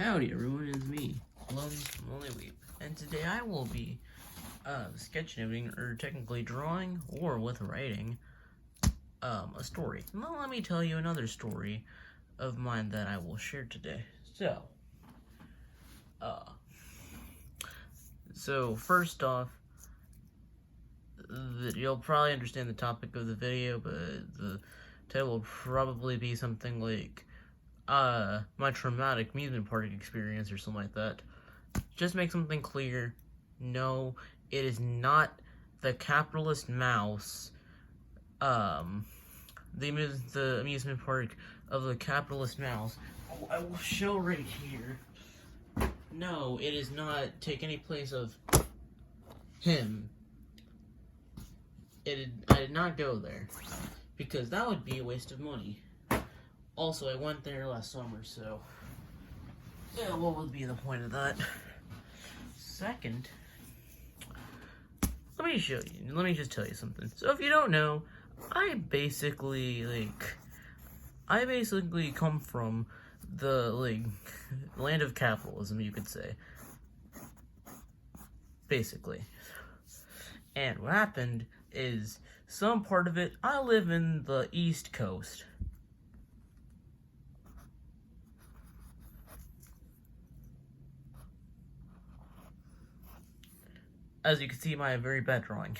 Howdy everyone, it's me, Lonely Weep, and today I will be sketchnoting, or technically drawing, or with writing, a story. Now let me tell you another story of mine that I will share today. So first off, you'll probably understand the topic of the video, but the title will probably be something like my traumatic amusement park experience or something like that. Just make something clear. No, it is not the capitalist mouse, the amusement park of the capitalist mouse. I will show right here. No, it does not take any place of him. I did not go there, because that would be a waste of money. Also, I went there last summer, so yeah, what would be the point of that? Second, let me just tell you something. So if you don't know, I basically come from the land of capitalism, you could say. Basically. And what happened is, some part of it, I live in the East Coast. As you can see, my very bad drawing.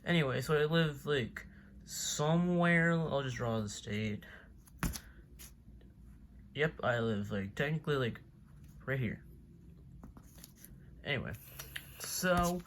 Anyway, so I live, somewhere, I'll just draw the state. Yep, I live, technically, right here. Anyway, so,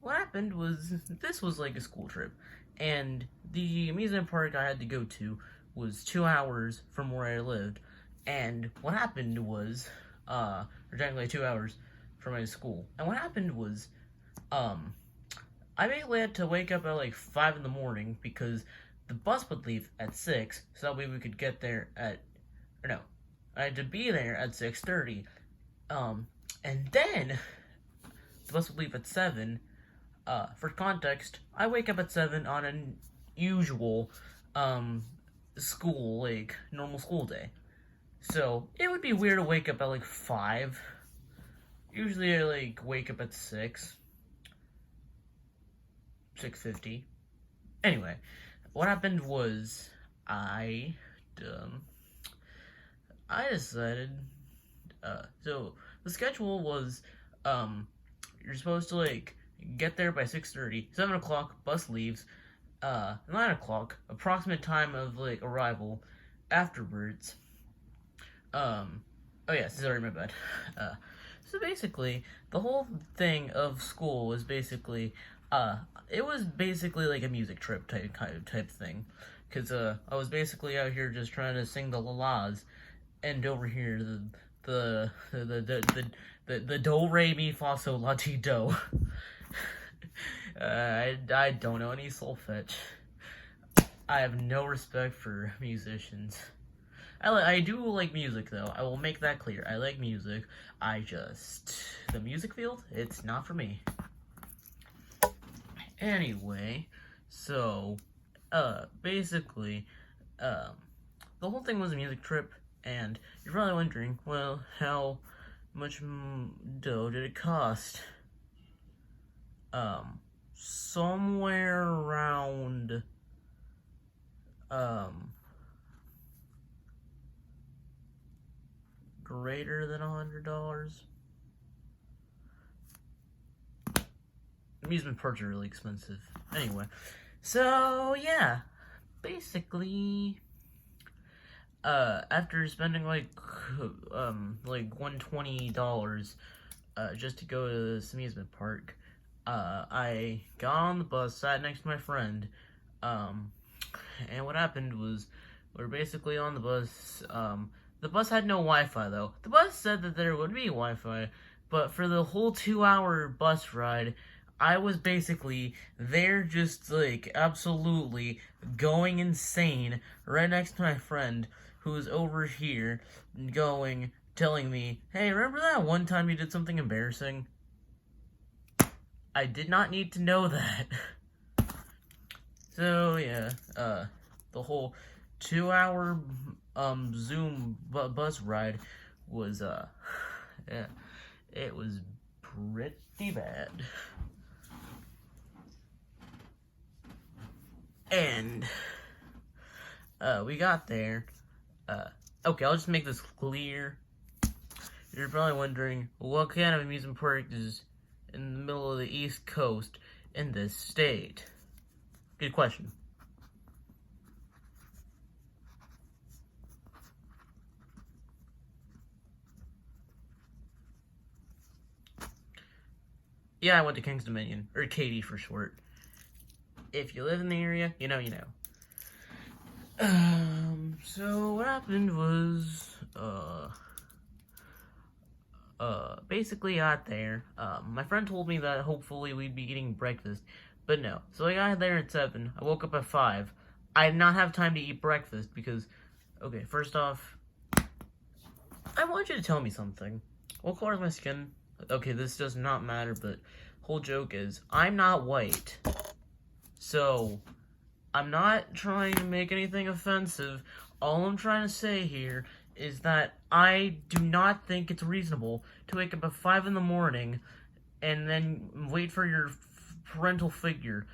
what happened was, this was a school trip, and the amusement park I had to go to was 2 hours from where I lived, and what happened was, or technically 2 hours from my school. And what happened was, I basically had to wake up at 5 in the morning because the bus would leave at 6, so that way we could get there I had to be there at 6:30. And then the bus would leave at 7. For context, I wake up at 7 on an usual school, normal school day. So it would be weird to wake up at 5. Usually I wake up at 6:50. Anyway, what happened was I decided, so the schedule was, you're supposed to get there by 6:30, 7 o'clock, bus leaves, 9 o'clock, approximate time of arrival afterwards. Oh yeah, sorry, my bad. So basically, the whole thing of school was basically, it was basically a music trip type thing, because I was basically out here just trying to sing the la-las, and over here the do re mi fa sol la ti do. I don't know any solfege. I have no respect for musicians. I do like music, though. I will make that clear. I like music. The music field, it's not for me. Anyway, so, basically, the whole thing was a music trip, and you're probably wondering, well, how much dough did it cost? Somewhere around, greater than $100. Amusement parks are really expensive. Anyway, so yeah, basically, after spending $120 just to go to this amusement park, I got on the bus, sat next to my friend, and what happened was, we were basically on the bus. The bus had no Wi-Fi, though. The bus said that there would be Wi-Fi, but for the whole 2-hour bus ride, I was basically there just, absolutely going insane right next to my friend, who's over here telling me, hey, remember that one time you did something embarrassing? I did not need to know that. So, yeah, the whole 2-hour Zoom bus ride was, yeah, it was pretty bad. And, we got there. Okay, I'll just make this clear. You're probably wondering, what kind of amusement park is in the middle of the East Coast in this state? Good question. Yeah, I went to King's Dominion, or Katy for short. If you live in the area, you know, you know. So what happened was, basically got there. My friend told me that hopefully we'd be eating breakfast, but no. So I got there at 7. I woke up at 5. I did not have time to eat breakfast because, okay, first off, I want you to tell me something. What color is my skin? Okay, this does not matter, but whole joke is, I'm not white. So, I'm not trying to make anything offensive. All I'm trying to say here is that I do not think it's reasonable to wake up at 5 in the morning and then wait for your parental figure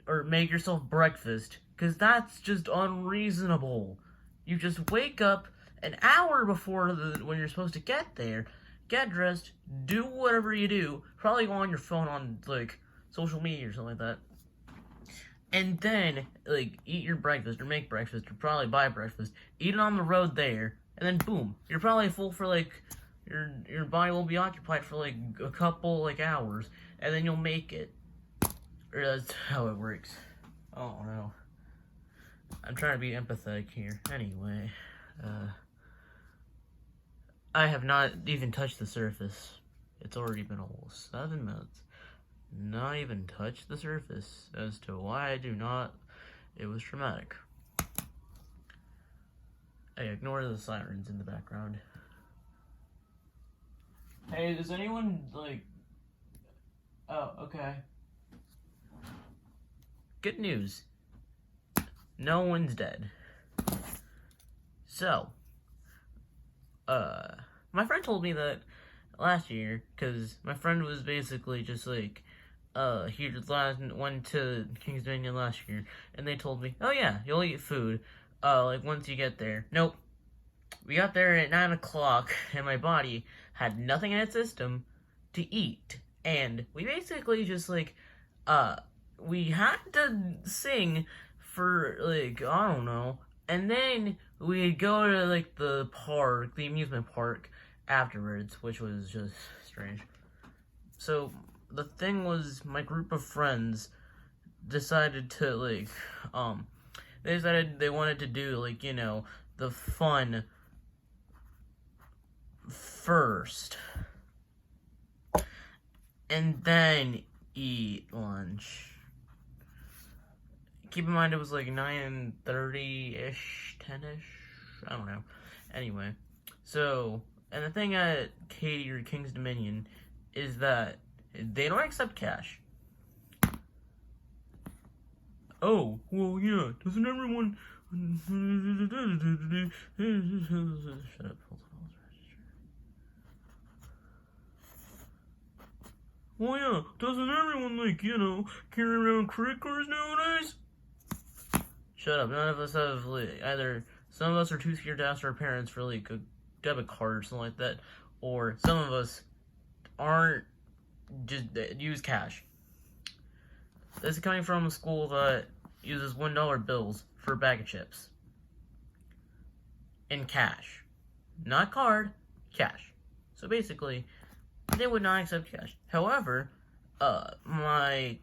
or make yourself breakfast, because that's just unreasonable. You just wake up an hour before when you're supposed to get there, get dressed, do whatever you do, probably go on your phone on, like, social media or something like that, and then, like, eat your breakfast, or make breakfast, or probably buy breakfast, eat it on the road there, and then boom, you're probably full for, like, your body will be occupied for, like, a couple, like, hours, and then you'll make it. Or that's how it works. I don't know. I'm trying to be empathetic here. Anyway, I have not even touched the surface. It's already been almost 7 minutes. Not even touched the surface as to why I do not. It was traumatic. Hey, ignore the sirens in the background. Hey, does anyone, like... Oh, okay. Good news. No one's dead. So, my friend told me that last year, because my friend was basically just like, he went to King's Dominion last year, and they told me, oh yeah, you'll eat food, like, once you get there. Nope. We got there at 9 o'clock, and my body had nothing in its system to eat. And we basically just, like, we had to sing for, like, I don't know. And then we'd go to, like, the park, the amusement park, afterwards, which was just strange. So, the thing was, my group of friends decided to, like, they decided they wanted to do, like, you know, the fun first. And then eat lunch. Keep in mind it was like 9:30-ish, 10-ish, I don't know. Anyway, so, and the thing at Katy or King's Dominion is that they don't accept cash. Oh, well, yeah, doesn't everyone... Shut up, hold on. Well, yeah, doesn't everyone, like, you know, carry around credit cards nowadays? Shut up, none of us have, like, either, some of us are too scared to ask our parents for, like, a debit card or something like that, or some of us aren't, just use cash. This is coming from a school that uses $1 bills for a bag of chips. In cash. Not card, cash. So basically, they would not accept cash. However, my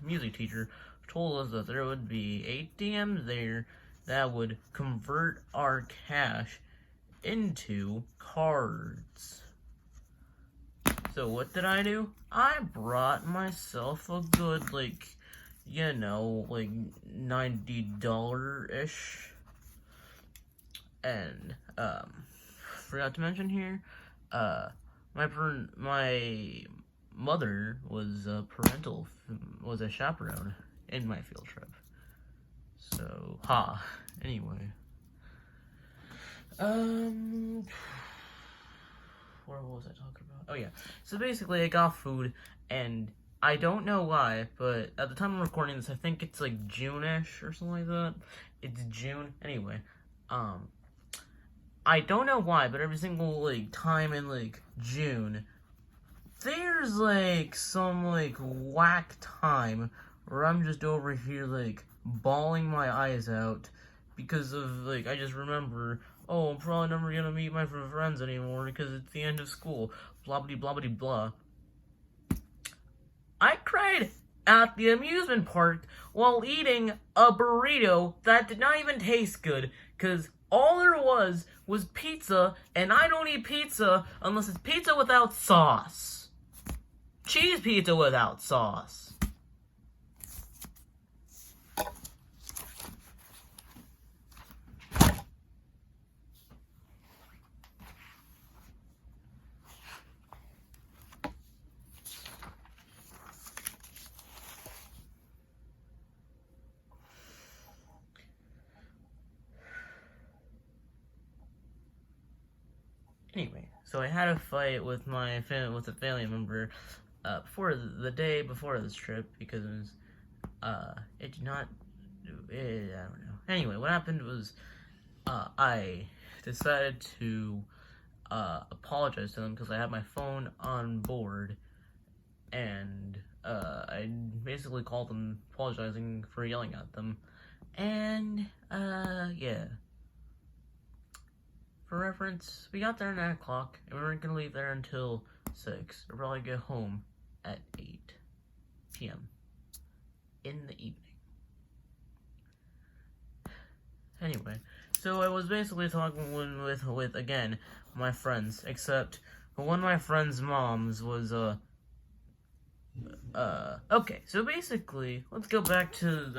music teacher told us that there would be ATMs there that would convert our cash into cards. So what did I do? I brought myself a good, like, you know, like, $90-ish. And, forgot to mention here, my mother was a chaperone in my field trip. So, Anyway. what was I talking about? Oh yeah. So basically, I got food, and I don't know why, but at the time I'm recording this, I think it's like June-ish or something like that. It's June. Anyway, I don't know why, but every single like time in like June, there's like some like whack time where I'm just over here like bawling my eyes out because of like I just remember, oh, I'm probably never gonna meet my friends anymore because it's the end of school, blah blah blah blah blah. I cried at the amusement park while eating a burrito that did not even taste good because all there was pizza, and I don't eat pizza unless it's pizza without sauce. Cheese pizza without sauce. Anyway, so I had a fight with a family member before the day before this trip because it was it did not I don't know. Anyway, what happened was I decided to apologize to them because I had my phone on board, and I basically called them apologizing for yelling at them, and yeah. For reference, we got there at 9 o'clock, and we weren't going to leave there until 6. We'll probably get home at 8 p.m. in the evening. Anyway, so I was basically talking with again, my friends, except one of my friends' moms was, okay, so basically, let's go back to,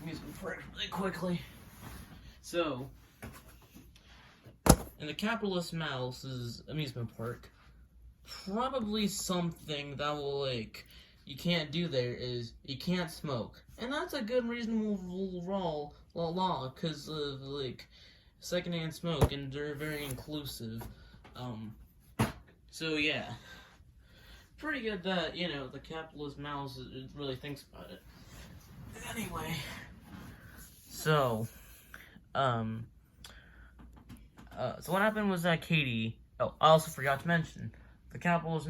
amusement park really quickly. So, in the Capitalist Mouse's amusement park, probably something that will, like, you can't do there is, you can't smoke. And that's a good reasonable law, because of, like, secondhand smoke, and they're very inclusive. So yeah. Pretty good that, you know, the Capitalist Mouse really thinks about it. Anyway. So, so what happened was that Katie, oh, I also forgot to mention, the Capitalist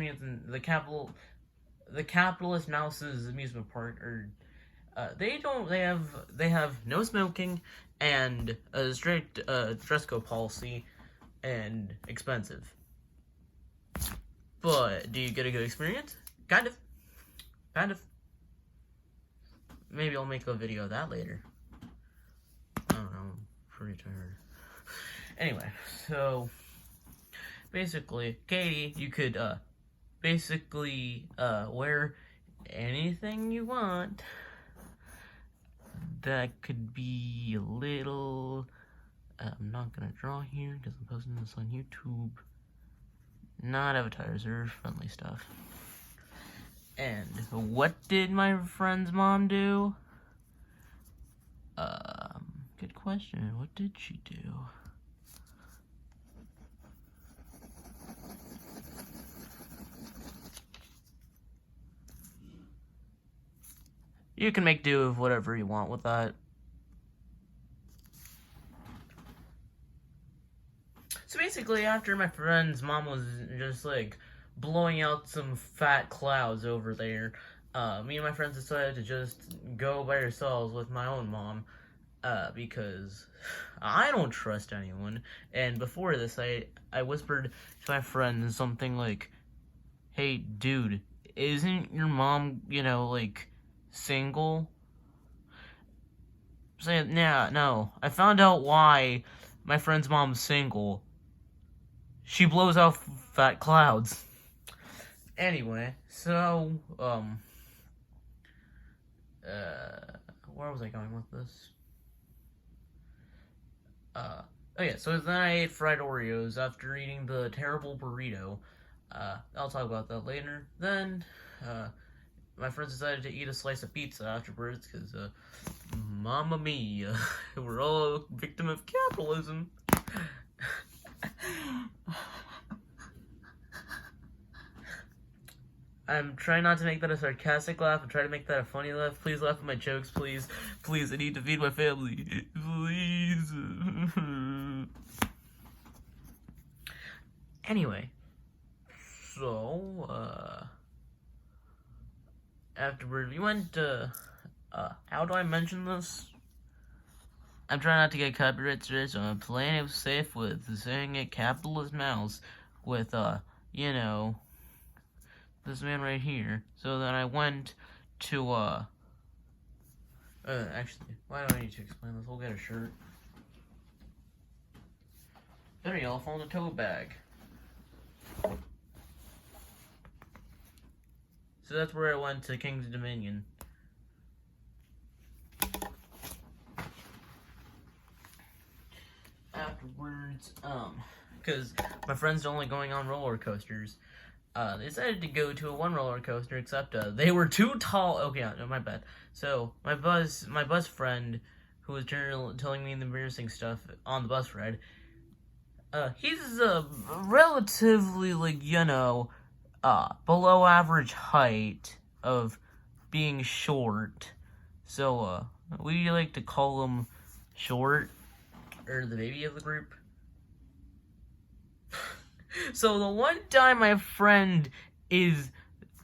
Mouse's amusement park, or, they have no smoking, and a strict, dress code policy, and expensive. But, do you get a good experience? Kind of. Maybe I'll make a video of that later. I don't know, I'm pretty tired. Anyway, so basically, Katie, you could wear anything you want that could be a little, I'm not gonna draw here because I'm posting this on YouTube, not advertiser friendly stuff. And what did my friend's mom do? Good question, what did she do? You can make do with whatever you want with that. So basically, after my friend's mom was just, like, blowing out some fat clouds over there, me and my friends decided to just go by ourselves with my own mom, because I don't trust anyone. And before this, I whispered to my friend something like, hey, dude, isn't your mom, you know, like, single? Saying, yeah, no. I found out why my friend's mom's single. She blows out fat clouds. Anyway, so, where was I going with this? Oh yeah, so then I ate fried Oreos after eating the terrible burrito. I'll talk about that later. Then, my friends decided to eat a slice of pizza afterwards, because, mamma mia, we're all a victim of capitalism. I'm trying not to make that a sarcastic laugh. I'm trying to make that a funny laugh. Please laugh at my jokes, please. Please, I need to feed my family. Please. Anyway. So, afterward, we went to, how do I mention this? I'm trying not to get copyright straight, so I'm playing it safe with saying it capitalist mouse with, you know, this man right here. So then I went to, actually, why do I need to explain this? We'll get a shirt. Better yell, fall in the tote bag. So that's where I went to King's Dominion. Afterwards, because my friends are only going on roller coasters, they decided to go to one roller coaster, except, they were too tall. Okay, no, my bad. So, my bus friend, who was telling me the embarrassing stuff on the bus ride, he's, relatively, like, you know, below average height of being short. So, we like to call him Short, or the baby of the group. So the one time my friend is,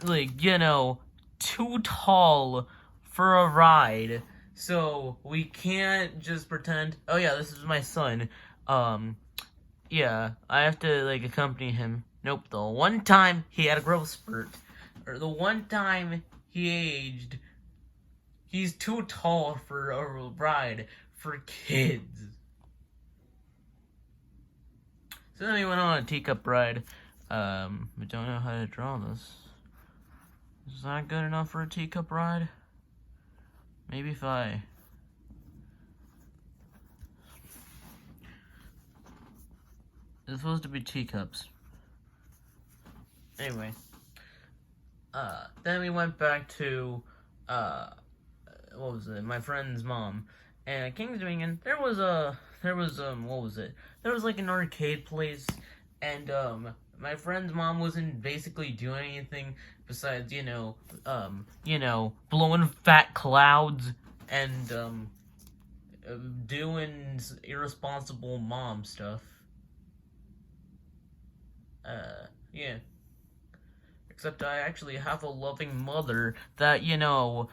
like, you know, too tall for a ride, so we can't just pretend, oh yeah, this is my son, yeah, I have to, like, accompany him. Nope, the one time he had a growth spurt, or the one time he aged, he's too tall for a ride for kids. So then we went on a teacup ride. I don't know how to draw this. Is that good enough for a teacup ride? Maybe if I... It's supposed to be teacups. Anyway. Then we went back to, what was it? My friend's mom. And at King's Dominion, there was, what was it? There was, like, an arcade place, and, my friend's mom wasn't basically doing anything besides, you know, blowing fat clouds and, doing irresponsible mom stuff. Yeah. Except I actually have a loving mother that, you know,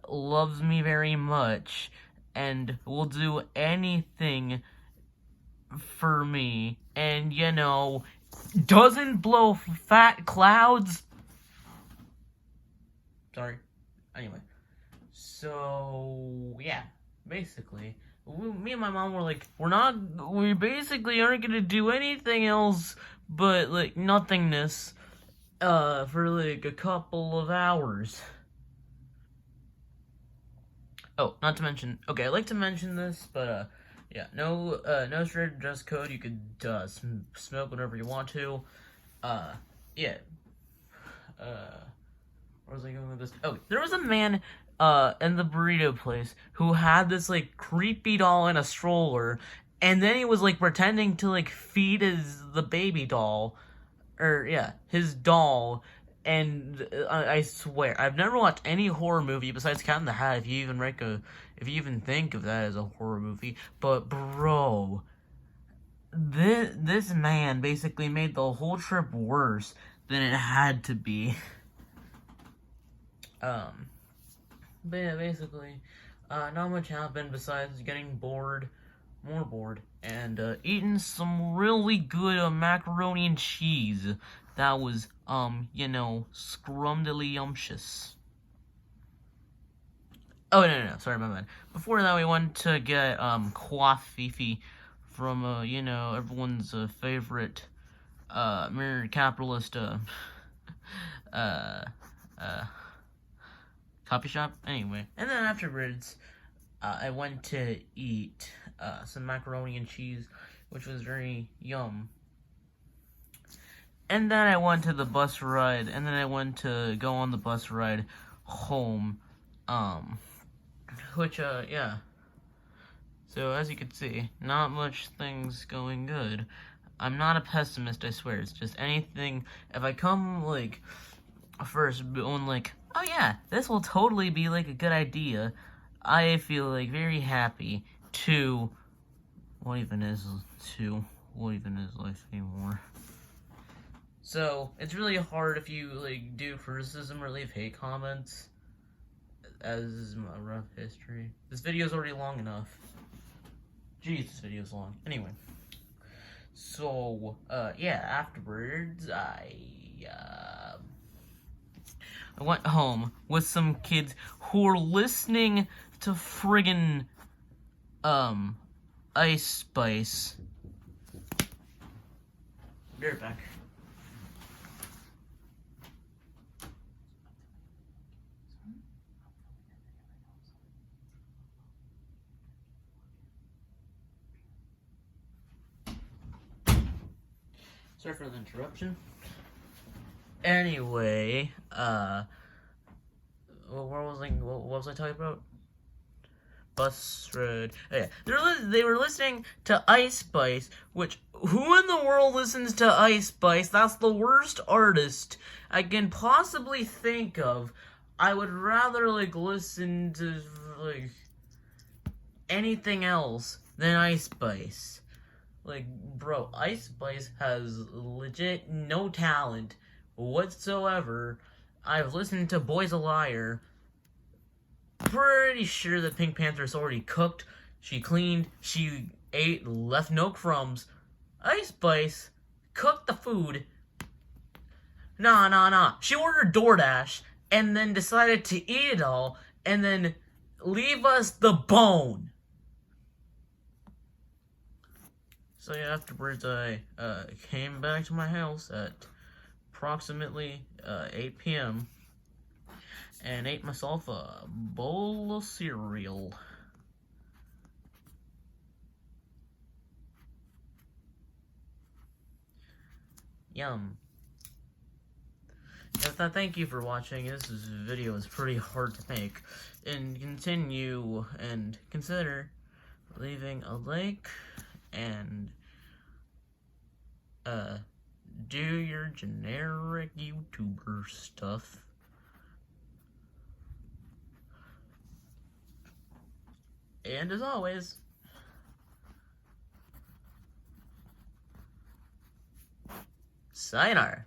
loves me very much and will do anything for me, and, you know, doesn't blow fat clouds. Sorry. Anyway. So, yeah. Basically, me and my mom were like, we basically aren't gonna do anything else but, like, nothingness, for, like, a couple of hours. Oh, not to mention, okay, I'd like to mention this, but, yeah, no strict dress code. You could, smoke whatever you want to. Yeah. Where was I going with this? Oh, there was a man, in the burrito place who had this, like, creepy doll in a stroller, and then he was, like, pretending to, like, feed the baby doll, or, yeah, his doll, and I swear, I've never watched any horror movie besides Cat in the Hat, if you even think of that as a horror movie, but, bro, this man basically made the whole trip worse than it had to be. But yeah, basically, not much happened besides getting bored, more bored, and, eating some really good, macaroni and cheese that was, you know, scrumdiddlyumptious. Oh, no, sorry, my bad. Before that, we went to get, coffee from, you know, everyone's, favorite, mirror capitalist, coffee shop. Anyway, and then afterwards, I went to eat some macaroni and cheese, which was very yum. And then I went to the bus ride, and then I went to go on the bus ride home, which, yeah. So, as you can see, not much things going good. I'm not a pessimist, I swear. It's just anything, if I come, like, first going like, oh yeah, this will totally be like a good idea, I feel like very happy to, what even is life anymore? So, it's really hard if you, like, do criticism or leave hate comments, as is my rough history. This video's already long enough. Jeez, this video's long. Anyway. So, yeah, afterwards, I went home with some kids who were listening to friggin', Ice Spice. Be right back. Sorry for the interruption. Anyway, what was I talking about? Bus Road. Oh, yeah, they were listening to Ice Spice, which, who in the world listens to Ice Spice? That's the worst artist I can possibly think of. I would rather, like, listen to, like, anything else than Ice Spice. Like, bro, Ice Spice has legit no talent whatsoever. I've listened to Boy's a Liar. Pretty sure that Pink Panther's already cooked. She cleaned. She ate. Left no crumbs. Ice Spice cooked the food. Nah. She ordered DoorDash and then decided to eat it all and then leave us the bone. So yeah, afterwards I came back to my house at approximately 8 p.m. and ate myself a bowl of cereal. Yum. Thank you for watching. This video is pretty hard to make. And continue and consider leaving a like and do your generic YouTuber stuff. And as always, sayonara.